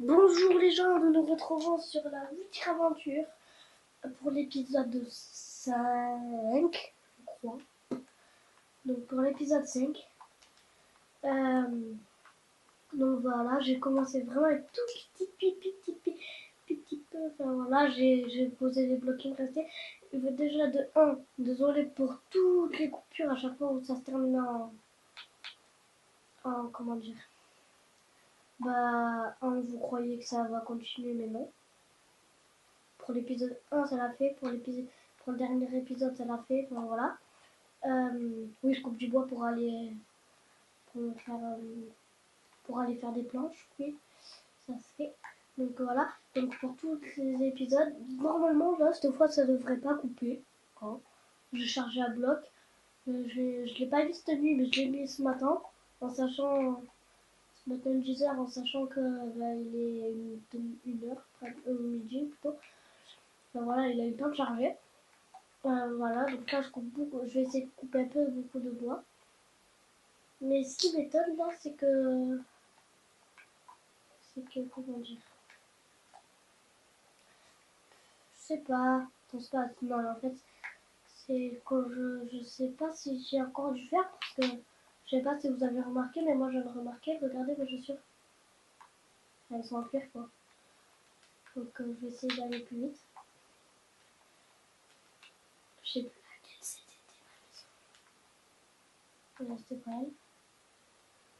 Bonjour les gens, nous nous retrouvons sur la Witcher Aventure pour l'épisode 5, je crois. Donc pour l'épisode 5. Donc voilà, j'ai commencé vraiment avec tout petit peu. Enfin voilà, j'ai posé les blocs qui me restaient. Déjà de 1, désolé pour toutes les coupures à chaque fois où ça se termine en comment dire. Bah, vous croyez que ça va continuer, mais non. Pour l'épisode 1, ça l'a fait. Pour le dernier épisode, ça l'a fait. Enfin, voilà. Oui, je coupe du bois pour faire, pour aller faire des planches. Oui, ça se fait. Donc voilà. Donc pour tous les épisodes, normalement, là, cette fois, ça devrait pas couper. Hein. Je chargeais à bloc. Je l'ai pas mis cette nuit, mais je l'ai mis ce matin. En sachant, ce matin 10h, en sachant que bah, il est une heure, midi plutôt. Enfin, voilà, il a eu le temps de charger. Voilà, donc là je vais essayer de couper un peu beaucoup de bois. Mais ce qui m'étonne là, comment dire, je sais pas, non, en fait, c'est quand je sais pas si j'ai encore dû faire parce que je sais pas si vous avez remarqué, mais moi je viens de remarquer, regardez mes chaussures, elles sont en cuir quoi. Donc je vais essayer d'aller plus vite. Je sais plus laquelle c'était ma maison. C'était pas elle.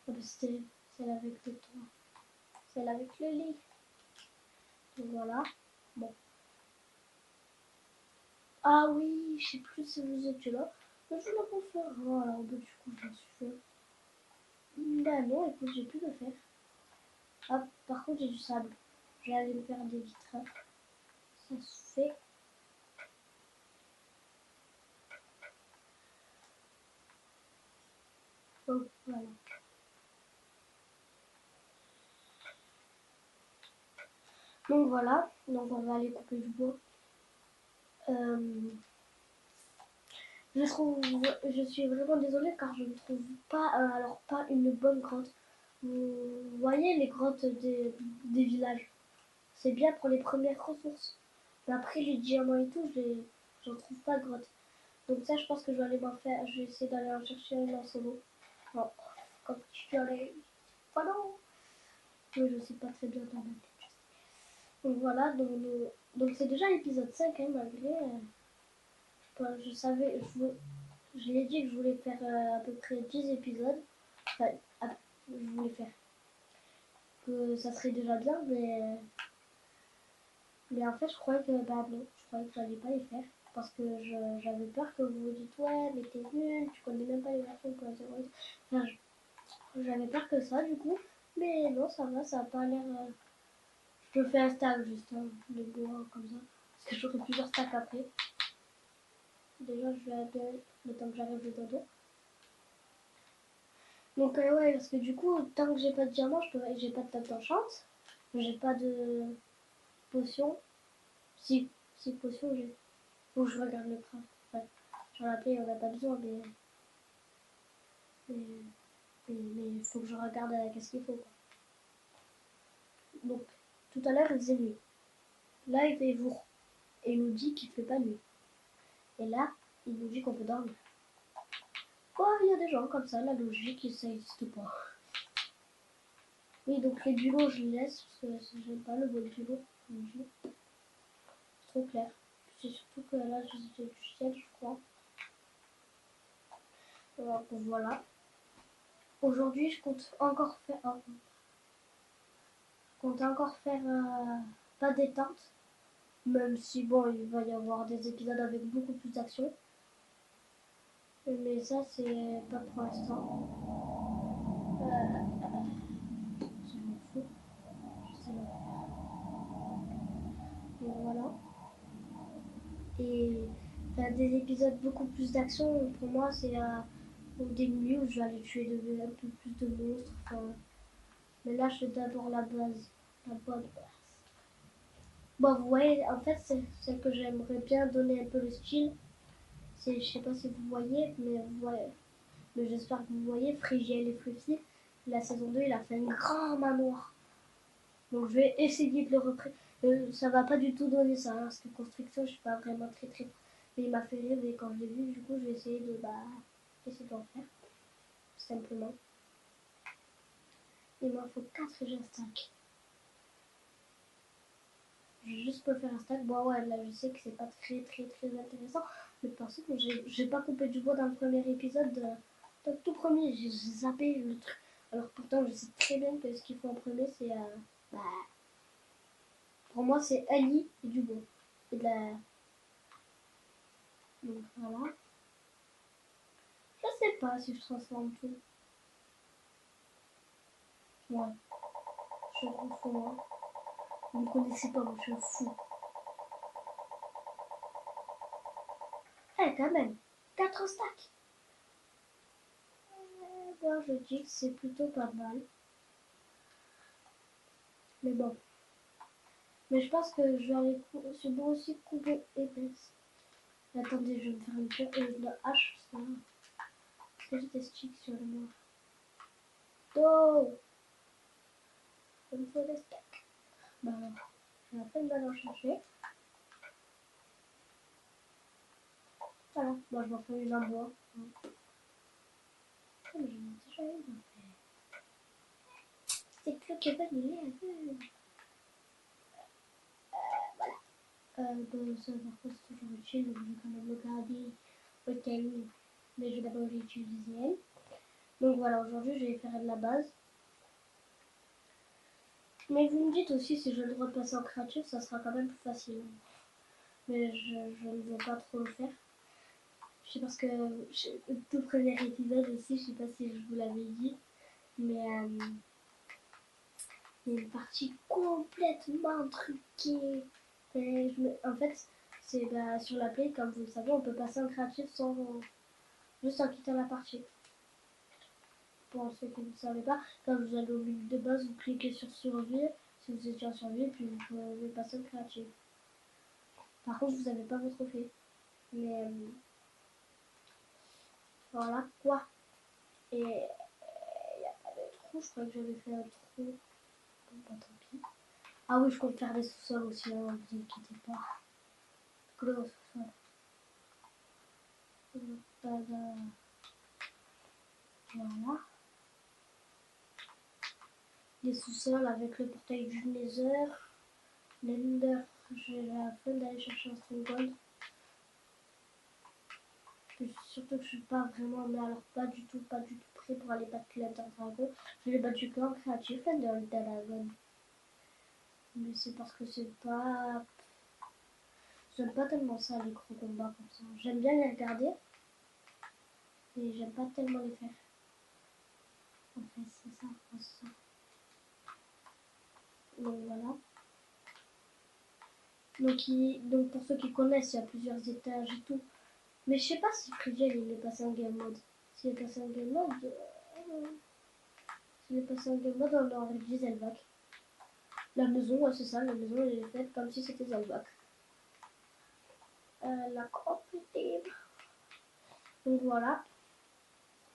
Ah, bah, c'était celle avec le toit. Celle avec le lit. Donc voilà. Bon. Ah oui, je sais plus si vous étiez là. Mais je l'ai pas faire. Voilà, bah, du coup, je me suis fait. Bah non, écoute, j'ai plus de fer. Ah, par contre, j'ai du sable. Je vais aller me faire des vitres. Ça se fait. Oh, voilà. Donc voilà, donc on va aller couper du bois. Je suis vraiment désolée car je ne trouve pas, alors pas une bonne grotte. Vous voyez les grottes des villages. C'est bien pour les premières ressources. Mais après les diamants et tout, j'en trouve pas de grotte. Donc ça, je pense que je vais aller m'en faire. Je vais essayer d'aller en chercher une en solo. Non, comme tu peux aller. Oh non. Oui, je sais pas très bien dans ma tête. Donc voilà, donc c'est déjà l'épisode 5, hein, malgré. Je savais, je l'ai dit que je voulais faire à peu près 10 épisodes. Enfin, je voulais faire que ça serait déjà bien, mais en fait, je croyais que, bah non, je croyais que j'allais pas les faire. Parce que j'avais peur que vous vous dites, ouais, mais t'es nul, tu connais même pas les versions quoi. Enfin, j'avais peur que ça, du coup. Mais non, ça va, ça a pas l'air. Je fais un stack juste hein, de bois comme ça. Parce que j'aurai plusieurs stacks après. Déjà, je vais aller le temps que j'arrive le dodo. Donc ouais, parce que du coup, tant que j'ai pas de diamant, j'ai pas de table d'enchant, j'ai pas de potion. Si, si potion j'ai. Faut que je regarde le craft. Ouais. J'en ai on a pas besoin, mais faut que je regarde qu'est-ce qu'il faut. Quoi. Donc, tout à l'heure, il faisait nuit. Là, il fait jour. Et il nous dit qu'il fait pas nuit. Et là, il nous dit qu'on peut dormir. Quoi, il y a des gens comme ça, la logique, ça n'existe pas. Oui, donc les bulots, je les laisse, parce que j'aime pas le mot bulot. C'est trop clair. C'est surtout que là, j'ai du ciel, je crois. Donc voilà. Aujourd'hui, je compte encore faire... pas détente. Même si, bon, il va y avoir des épisodes avec beaucoup plus d'action. Mais ça, c'est pas pour l'instant. Je m'en fous. Je sais le faire. Et voilà. Et faire des épisodes beaucoup plus d'action, pour moi, c'est au début où je vais aller tuer un peu plus de monstres. Enfin, mais là, je fais d'abord la base. La bonne base. Bon, vous voyez, en fait, c'est celle que j'aimerais bien donner un peu le style. C'est, je sais pas si vous voyez, mais vous voyez, mais j'espère que vous voyez, Frigiel et Fluffy, la saison 2, il a fait un grand manoir. Donc je vais essayer de le représenter. Ça va pas du tout donner ça, hein, parce que construction, je suis pas vraiment très très... Mais il m'a fait rire et quand je l'ai vu, du coup, je vais essayer de, essayer de en faire, simplement. Il m'en faut 4 et j'ai un stack. Je vais juste me faire un stack. Bon ouais, là je sais que c'est pas très très très intéressant. Mais parce que j'ai pas coupé du bois dans le premier épisode. Dans le tout premier, j'ai zappé le truc. Alors pourtant, je sais très bien que ce qu'il faut en premier, c'est... bah, pour moi, c'est un lit et du bois. Et de la... Donc voilà. Je sais pas si je transforme tout. Ouais, je suis un fou, hein. Vous me connaissez pas, moi je suis un fou. Eh, quand même, 4 stacks. Bon, je dis que c'est plutôt pas mal. Mais bon. Mais je pense que je vais aller c'est bon aussi couper épaisse. Attendez, je vais me faire une pierre et de la hache, ça. Parce que j'ai des sticks sur le mur. Oh, il me faut des stacks. Bah alors, je vais à peine d'aller en chercher. Voilà, moi je m'en fais une en bois. Oh, mais j'en ai déjà une. C'est que le Kevin, il est un peu... Bon, ça par contre c'est toujours utile, donc je vais quand même le garder au cas où. Mais je vais d'abord l'utiliser. Donc voilà, aujourd'hui je vais faire de la base. Mais vous me dites aussi si j'ai le droit de passer en créatif, ça sera quand même plus facile. Mais je ne veux pas trop le faire. Je sais parce que le tout premier épisode aussi, je sais pas si je vous l'avais dit, mais il y a une partie complètement truquée. En fait, c'est sur la play, comme vous le savez, on peut passer en créatif sans juste en quittant la partie. Pour ceux qui ne savaient pas, quand vous allez au menu de base, vous cliquez sur survie, si vous étiez en survie, puis vous pouvez passer en créatif. Par contre, vous n'avez pas vos trophées. Mais voilà quoi. Et il n'y a pas de trou, je crois que j'avais fait un trou. Bon, bah tant pis. Ah oui, je compte faire des sous-sols aussi, hein, vous inquiétez pas. Que le sous-sol. Voilà. Des sous-sols avec le portail du Nether. L'Ender, j'ai la flemme d'aller chercher un stronghold. Surtout que je suis pas vraiment, mais alors pas du tout prêt pour aller battre l'Ender Dragon. Je l'ai battu qu'en créatif, l'Ender Dragon. Mais c'est parce que c'est pas... J'aime pas tellement ça, les gros combats comme ça. J'aime bien les regarder, mais j'aime pas tellement les faire. En fait, c'est ça, c'est ça. Donc voilà. Donc pour ceux qui connaissent, il y a plusieurs étages et tout. Mais je sais pas si Frigiel il est passé en game mode. S'il est passé en game mode, s'il est passé en game mode, on aurait dit Zelvac. La maison, ouais, c'est ça, la maison elle est faite comme si c'était Zelvac. La coopérative. Donc voilà.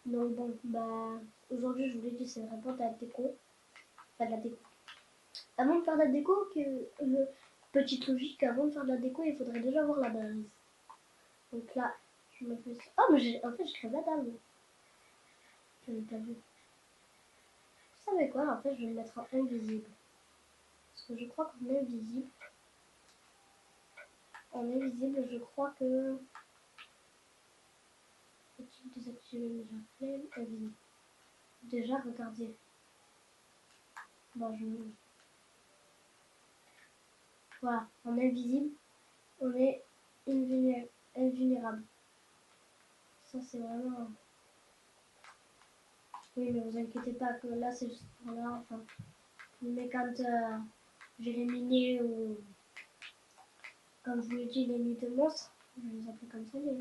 Donc bon, bah aujourd'hui je vous l'ai dit, c'est vraiment de la déco. Enfin de la déco. Avant de faire de la déco, petite logique, avant de faire de la déco, il faudrait déjà avoir la base. Donc là, je me fais ça. Oh, mais en fait, je crève la dalle. Je n'ai pas vu. Vous savez quoi? En fait, je vais le mettre en invisible. Parce que je crois qu'en invisible, je crois que. Faut-il désactiver déjà flemme invisible? Déjà, regardez. Bon, voilà, en invisible, on est invulnérable. Ça, c'est vraiment. Oui, mais vous inquiétez pas que là, c'est juste pour là, enfin. Mais quand j'ai les miniers ou. Comme je vous l'ai dit, les nuits de monstres, je vais les appeler comme ça, mais.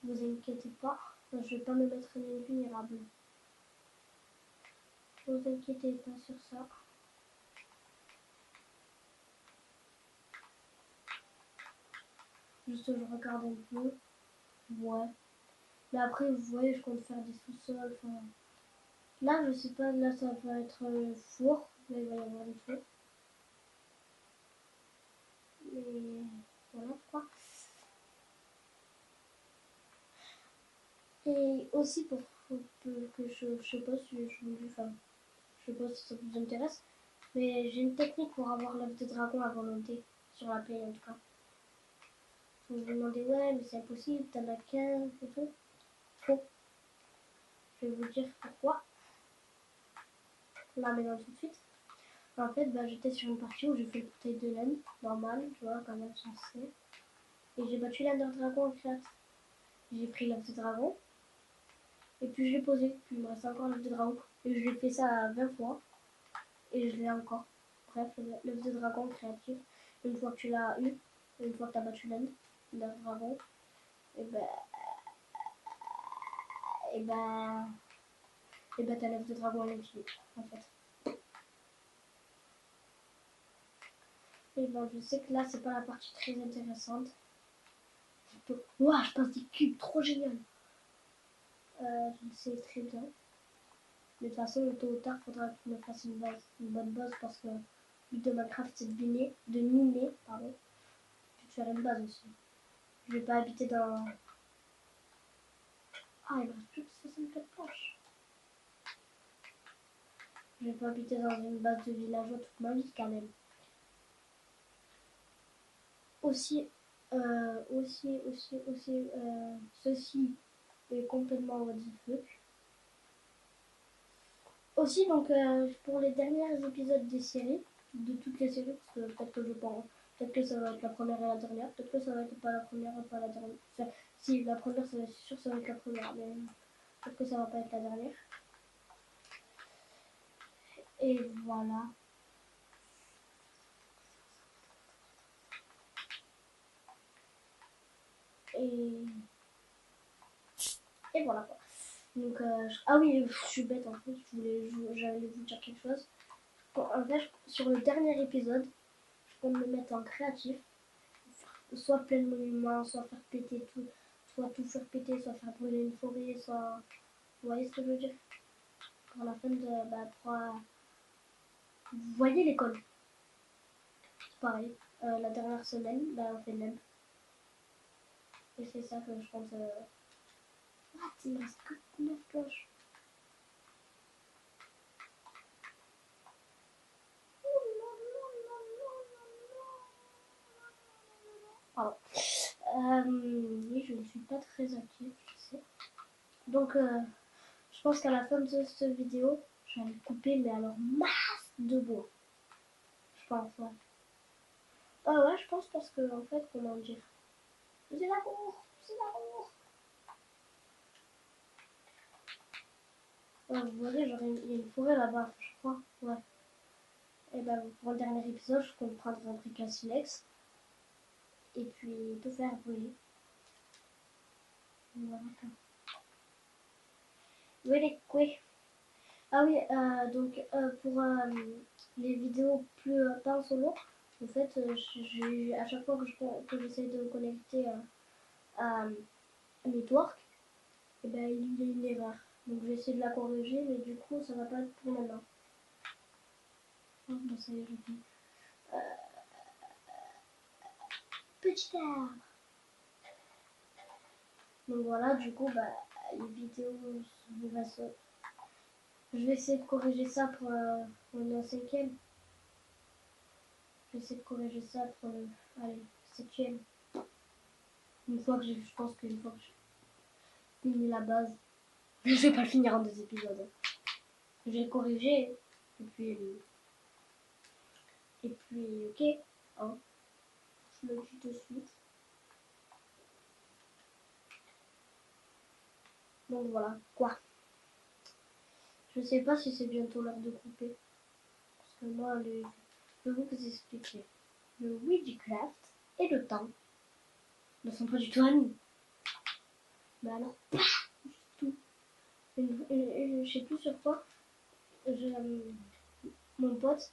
Vous inquiétez pas, je vais pas me mettre invulnérable. Ne vous inquiétez pas sur ça. Juste je regarde un peu. Ouais. Mais après, vous voyez, je compte faire des sous-sols. Enfin, là, je sais pas, là, ça va être four. Là, il va y avoir des feux. Mais voilà quoi. Et aussi pour que je sais pas si je vous dis, enfin, je sais pas si ça vous intéresse, mais j'ai une technique pour avoir l'œuf de dragon à volonté, sur la play en tout cas. Vous vous demandez, ouais, mais c'est impossible, t'en as qu'un et tout. Faux. Je vais vous dire pourquoi. Là, maintenant tout de suite. En fait, bah, j'étais sur une partie où j'ai fait le bouteille de laine, normal, tu vois, quand même censé. Et j'ai battu l'Ender Dragon en créate. J'ai pris l'œuf de dragon, et puis je l'ai posé. Puis il me reste encore l'œuf de dragon. Et je l'ai fait ça 20 fois, et je l'ai encore. Bref, l'œuf de dragon créatif, une fois que tu l'as eu, une fois que tu as battu l'Ender Dragon, et ben, et ben, et ben, t'as l'œuf de dragon à l'infini, en fait. Et bon, je sais que là, c'est pas la partie très intéressante. Ouah, je passe des cubes, trop génial. Je le sais très bien. Mais de toute façon, tôt ou tard, il faudra que je me fasse une base, une bonne base, parce que le but de Minecraft, c'est de miner, pardon, puis de faire une base aussi. Je vais pas habiter dans... Ah, il me reste plus que 64 planches. Je vais pas habiter dans une base de villageois toute ma vie, quand même. Aussi, ceci est complètement what the fuck. Aussi, donc, pour les derniers épisodes des séries, de toutes les séries, parce que peut-être que je pense, peut-être que ça va être la première et la dernière, peut-être que ça va être pas la première et pas la dernière. Enfin, si, la première, c'est sûr, ça va être la première, mais peut-être que ça va pas être la dernière. Et voilà. Et, et voilà quoi. Donc, ah oui, je suis bête en fait, j'allais vous dire quelque chose. Bon, en fait, sur le dernier épisode, je peux me mettre en créatif, soit plein de monuments, soit faire péter tout, soit tout faire péter, soit faire brûler une forêt, soit... Vous voyez ce que je veux dire? Pour la fin de... Bah, vous voyez l'école? C'est pareil. La dernière semaine, bah, on fait l'EMP. Et c'est ça que je compte... Ah, il me reste que 9 cloches. Pardon. Oui, je ne suis pas très active, je sais. Donc, je pense qu'à la fin de cette vidéo, j'allais couper, mais alors masse de bois. Je pense, ouais. Ah ouais, je pense parce que, en fait, comment dire, c'est l'amour, c'est l'amour. Ouais, vous voyez, genre, il y a une forêt là-bas, je crois, ouais. Et ben, pour le dernier épisode, je compte prendre un briquet à silex. Et puis, tout faire brûler. Voilà. Oui. Ah oui, donc, pour les vidéos plus pas en solo, en fait, à chaque fois que j'essaie de me connecter à Network, et ben, il y a une erreur. Donc, je vais essayer de la corriger, mais du coup, ça va pas être pour maintenant. Oh, bon, ça y est, je fais. Petit arbre. Donc voilà, du coup, bah, les vidéos, je vais essayer de corriger ça pour le 5e. Je vais essayer de corriger ça pour le, allez, 7e. Une fois que je pense qu'une fois que j'ai fini la base, je vais pas le finir en 2 épisodes. Je vais le corriger, et puis ok, hein, je le dis de suite. Donc voilà, quoi. Je sais pas si c'est bientôt l'heure de couper. Parce que moi, je vais vous expliquer. Le Witchcraft et le temps ne sont pas du tout amis. Mais alors, pas du tout. Je sais plus sur quoi. Mon pote,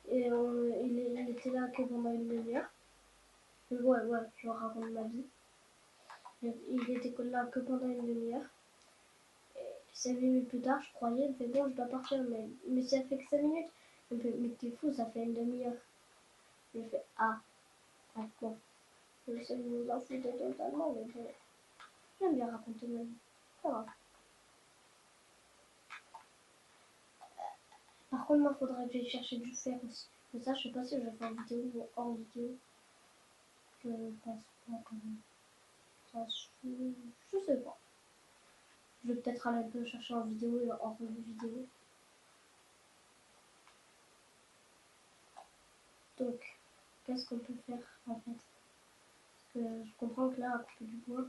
et il était là que pendant une demi-heure. Ouais, je raconte ma vie. Il était là que pendant une demi-heure. 5 minutes plus tard, je croyais, il me fait bon, je dois partir, mais ça fait que 5 minutes. Elle me fait, mais t'es fou, ça fait une demi-heure. Je fais, ah, bon. Je sais que vous vous en foutez totalement, mais bon. J'aime bien raconter ma vie. Ça va. Par contre, moi, faudrait que j'aille chercher du fer aussi. Mais ça, je sais pas si je vais faire en vidéo ou hors vidéo. Je pense pas quand même. Ça, je sais pas. Je vais peut-être aller un peu chercher en vidéo et hors vidéo. Donc, qu'est-ce qu'on peut faire en fait? Parce que je comprends que là, à couper du bois.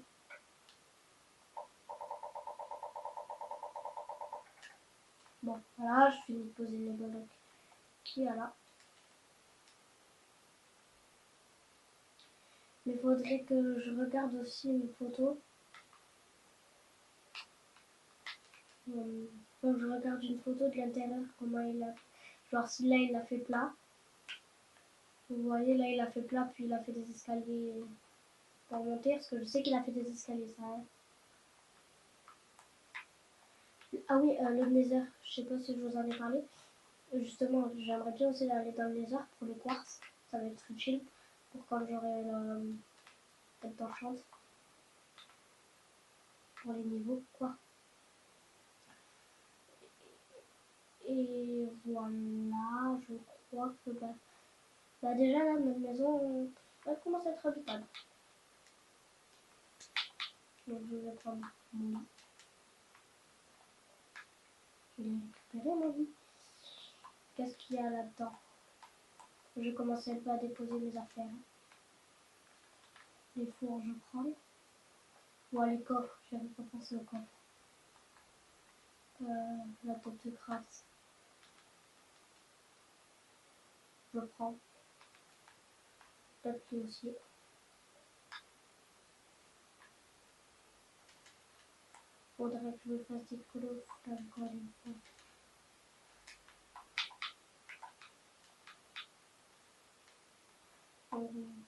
Bon, voilà, je finis de poser les blocs qui est là. Mais il faudrait que je regarde aussi mes photos. Donc je regarde une photo de l'intérieur, comment il a... Genre si là il a fait plat. Vous voyez, là il a fait plat, puis il a fait des escaliers pour monter. Parce que je sais qu'il a fait des escaliers, ça. Hein. Ah oui, le Nether, je sais pas si je vous en ai parlé. Justement, j'aimerais bien aussi aller dans le Nether pour le quartz. Ça va être utile pour quand j'aurai la tête d'enchante. Pour les niveaux, quoi. Et voilà, je crois que bah déjà là, notre maison, elle commence à être habitable. Donc je vais prendre mon lit. Je l'ai récupéré mon lit. Qu'est-ce qu'il y a là-dedans? Je commence un peu à déposer mes affaires. Les fours, je prends. Ou les coffres, j'avais pas pensé aux coffres. La tête de crasse, je prends. Tapis aussi. Faudrait que je me fasse des colos encore une fois.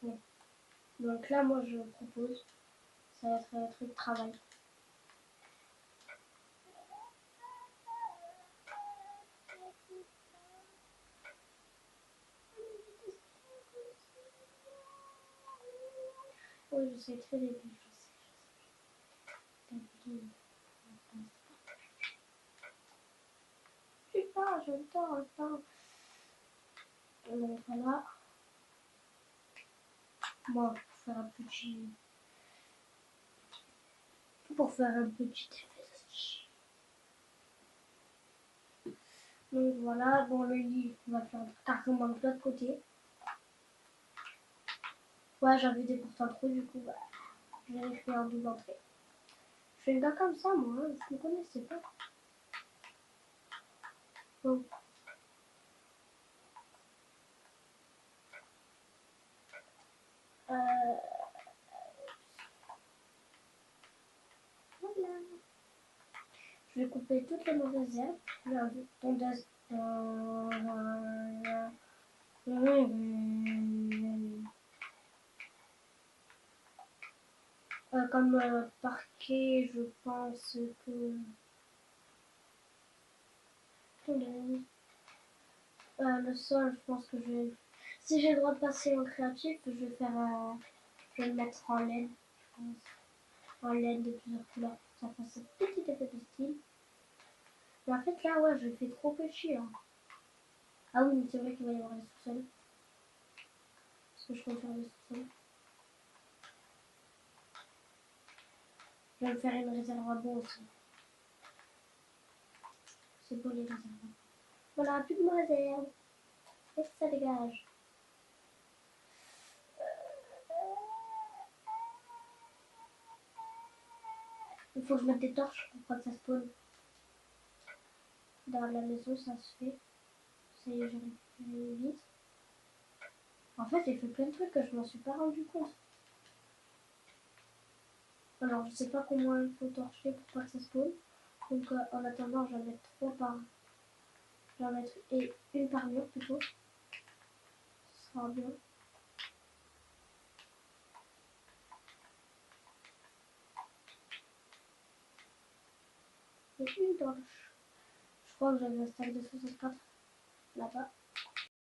Bon. Donc là, moi, je propose, ça va être un truc de travail. Oui, je sais, très débile, je sais. Débile. Je sais pas, je dors, donc voilà. Moi, pour faire un petit effet. Donc voilà, bon le lit, on va faire carrément de l'autre côté. Ouais, j'avais des portes en trou, du coup, bah, j'ai fait un double entrée. Je fais le gars comme ça, moi, hein, je ne connaissais pas. Bon. Voilà. Je vais couper toutes les mauvaises herbes. La tondeuse. Comme parquet, je pense que... le sol, je pense que je vais... Si j'ai le droit de passer en créatif, je vais faire je vais le mettre en laine, je pense. En laine de plusieurs couleurs. Ça fait ce petit effet de style. Mais en fait, là, ouais, je fais trop petit. Hein. Ah oui, mais c'est vrai qu'il va y avoir les sous-sols. Parce que je compte faire des sous-sols. Je vais me faire une réserve à bois aussi. C'est beau les réserves. Voilà, plus de ma réserve. Et ça dégage. Il faut que je mette des torches pour pas que ça spawn. Dans la maison, ça se fait. Ça y est, j'ai récupéré vite. En fait, j'ai fait plein de trucs que je m'en suis pas rendu compte. Alors, je sais pas comment il faut torcher pour pas que ça spawn. Donc, en attendant, je vais mettre 3 par... Je vais mettre une par mur plutôt. Ce sera bien. Et une torche. Je crois que j'avais un stack de 64 là-bas.